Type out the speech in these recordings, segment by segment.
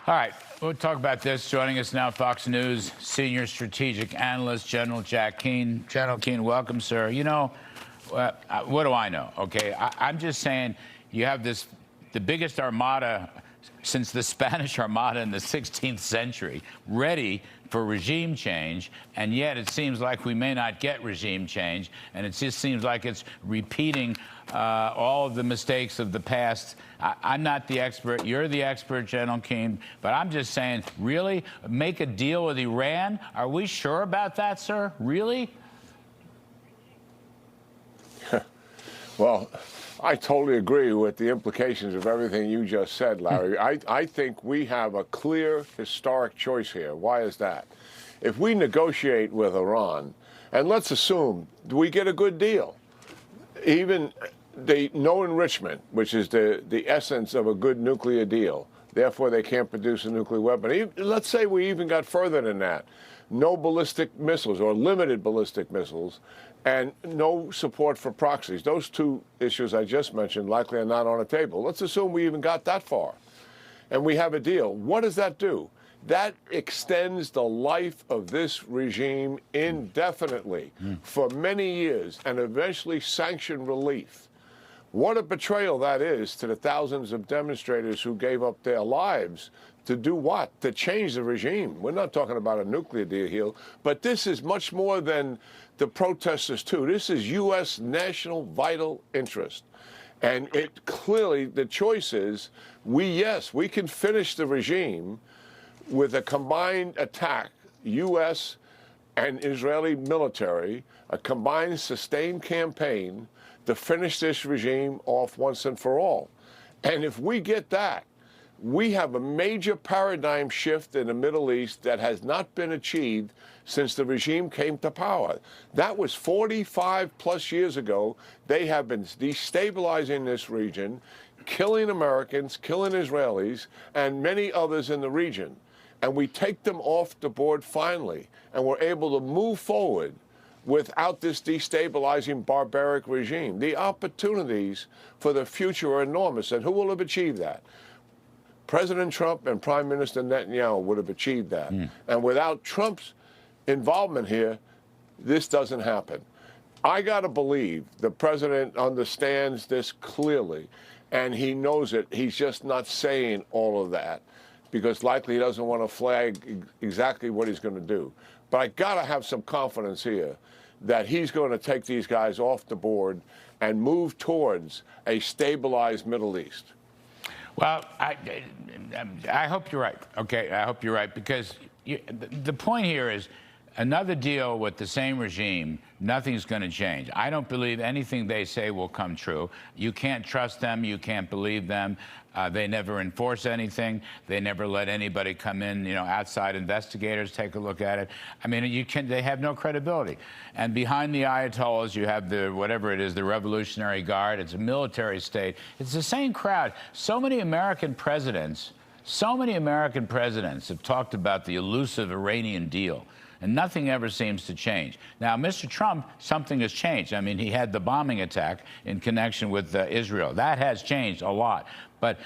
All right, we'll talk about this. Joining us now, Fox News senior strategic analyst, General Jack Keane. General Keane, welcome, sir. You know, what do I know? Okay, I'm just saying you have the biggest armada since the Spanish Armada in the 16th century, ready for regime change, and yet it seems like we may not get regime change, and it just seems like it's repeating all of the mistakes of the past. I'm not the expert. You're the expert, General Keane, but I'm just saying, really? Make a deal with Iran? Are we sure about that, sir? Really? Well, I totally agree with the implications of everything you just said, Larry. I think we have a clear historic choice here. Why is that? If we negotiate with Iran, and let's assume we get a good deal, even the no enrichment, which is the essence of a good nuclear deal, therefore they can't produce a nuclear weapon. Let's say we even got further than that. No ballistic missiles or limited ballistic missiles, and no support for proxies. Those two issues I just mentioned likely are not on the table. Let's assume we even got that far, and we have a deal. What does that do? That extends the life of this regime indefinitely for many years and eventually sanction relief. What a betrayal that is to the thousands of demonstrators who gave up their lives to do what? To change the regime. We're not talking about a nuclear deal, but this is much more than the protesters too. This is U.S. national vital interest. And it clearly, the choice is, we can finish the regime with a combined attack, U.S. and Israeli military, a combined sustained campaign to finish this regime off once and for all. And if we get that, we have a major paradigm shift in the Middle East that has not been achieved since the regime came to power. That was 45 plus years ago. They have been destabilizing this region, killing Americans, killing Israelis, and many others in the region. And we take them off the board finally, and we're able to move forward without this destabilizing barbaric regime. The opportunities for the future are enormous, and who will have achieved that? President Trump and Prime Minister Netanyahu would have achieved that. And without Trump's involvement here, this doesn't happen. I got to believe the president understands this clearly, and he knows it. He's just not saying all of that because likely he doesn't want to flag exactly what he's going to do. But I got to have some confidence here that he's going to take these guys off the board and move towards a stabilized Middle East. Well, I hope you're right. Okay, I hope you're right, because the point here is another deal with the same regime, nothing's going to change. I don't believe anything they say will come true. You can't trust them. You can't believe them. They never enforce anything. They never let anybody come in, outside investigators take a look at it. I mean, they have no credibility. And behind the Ayatollahs, you have whatever it is, the Revolutionary Guard. It's a military state. It's the same crowd. So many American presidents have talked about the elusive Iranian deal, and nothing ever seems to change. Now, Mr. Trump, something has changed. I mean, he had the bombing attack in connection with Israel. That has changed a lot. But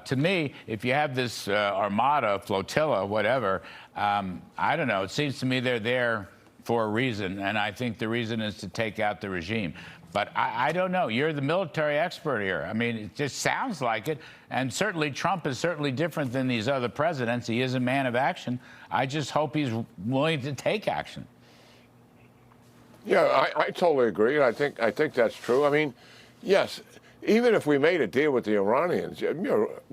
to me, if you have this armada, flotilla, whatever, I don't know. It seems to me they're there for a reason, and I think the reason is to take out the regime. But I don't know. You're the military expert here. I mean, it just sounds like it. And certainly Trump is certainly different than these other presidents. He is a man of action. I just hope he's willing to take action. Yeah, I totally agree. I think that's true. I mean, yes, even if we made a deal with the Iranians,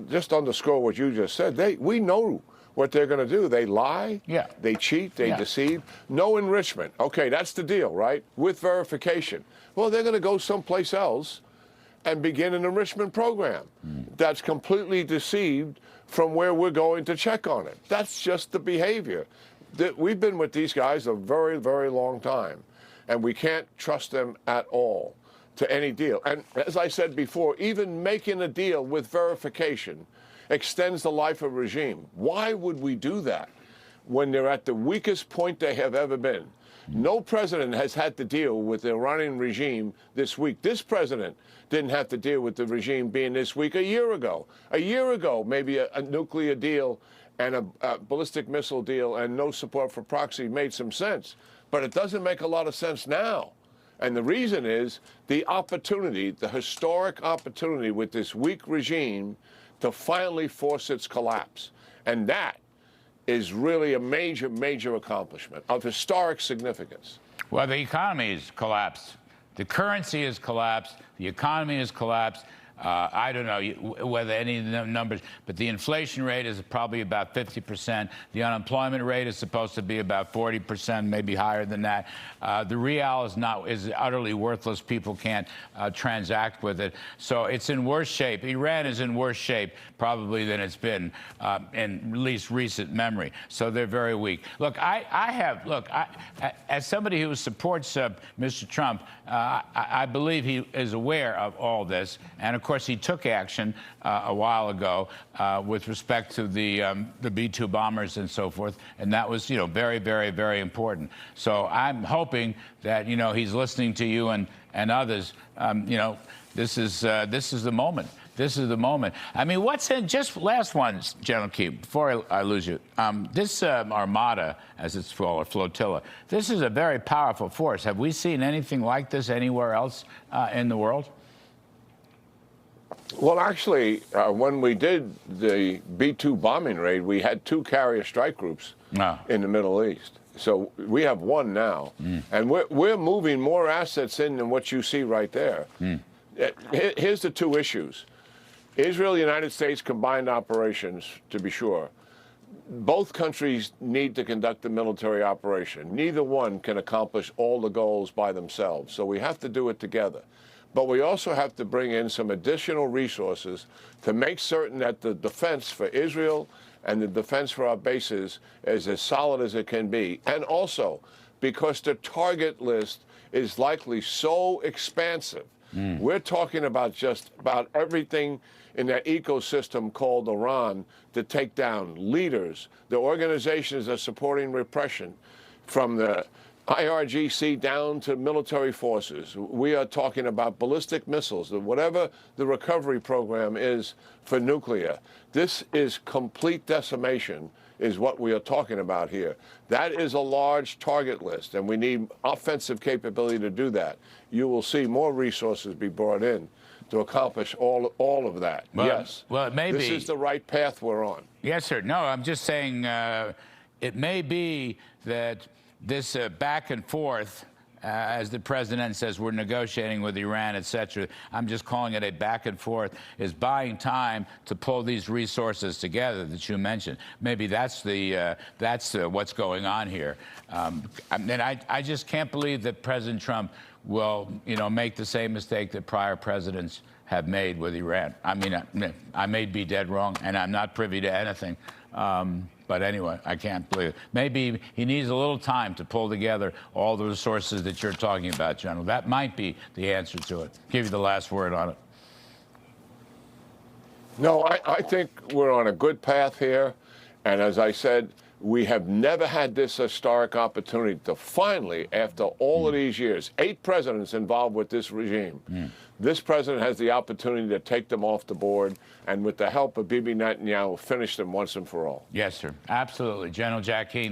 just underscore what you just said. We know what they're going to do. They lie, they cheat, they deceive. No enrichment. Okay, that's the deal, right? With verification. Well, they're going to go someplace else and begin an enrichment program that's completely deceived from where we're going to check on it. That's just the behavior. We've been with these guys a very, very long time, and we can't trust them at all to any deal. And as I said before, even making a deal with verification extends the life of a regime. Why would we do that when they're at the weakest point they have ever been? No president has had to deal with the Iranian regime this week. This president didn't have to deal with the regime being this week a year ago. A year ago, maybe a nuclear deal and a ballistic missile deal and no support for proxy made some sense. But it doesn't make a lot of sense now. And the reason is the opportunity, the historic opportunity with this weak regime to finally force its collapse. And that is really a major, major accomplishment of historic significance. Well, the economy has collapsed. The currency has collapsed. The economy has collapsed. I don't know whether any of the numbers, but the inflation rate is probably about 50%. The unemployment rate is supposed to be about 40%, maybe higher than that. The real is utterly worthless. People can't transact with it. So it's in worse shape. Iran is in worse shape probably than it's been in at least recent memory. So they're very weak. Look, as somebody who supports Mr. Trump, I believe he is aware of all this. And of course, he took action a while ago with respect to the B-2 bombers and so forth, and that was, very, very, very important. So I'm hoping that, he's listening to you and others. This is the moment. This is the moment. I mean, what's in, just last one, General Keane, before I lose you. This armada, as it's called, or flotilla, this is a very powerful force. Have we seen anything like this anywhere else in the world? Well, actually, when we did the B-2 bombing raid, we had 2 carrier strike groups in the Middle East. So we have 1 now. And we're moving more assets in than what you see right there. Here's the 2 issues. Israel, United States combined operations, to be sure. Both countries need to conduct a military operation. Neither one can accomplish all the goals by themselves. So we have to do it together. But we also have to bring in some additional resources to make certain that the defense for Israel and the defense for our bases is as solid as it can be. And also, because the target list is likely so expansive, we're talking about just about everything in that ecosystem called Iran to take down leaders, the organizations that are supporting repression, from the IRGC down to military forces. We are talking about ballistic missiles, whatever the recovery program is for nuclear. This is complete decimation is what we are talking about here. That is a large target list, and we need offensive capability to do that. You will see more resources be brought in to accomplish all of that. Well, yes. Well, it may be. This is the right path we're on. Yes, sir. No, I'm just saying it may be that this back and forth, as the president says, we're negotiating with Iran, etc. I'm just calling it a back and forth, is buying time to pull these resources together that you mentioned. Maybe that's what's going on here. And I just can't believe that President Trump will, make the same mistake that prior presidents have made with Iran. I mean, I may be dead wrong, and I'm not privy to anything. But anyway, I can't believe it. Maybe he needs a little time to pull together all the resources that you're talking about, General. That might be the answer to it. Give you the last word on it. No, I think we're on a good path here. And as I said, we have never had this historic opportunity to finally, after all of these years, 8 presidents involved with this regime, this president has the opportunity to take them off the board and, with the help of Bibi Netanyahu, finish them once and for all. Yes, sir. Absolutely. General Jack Keane,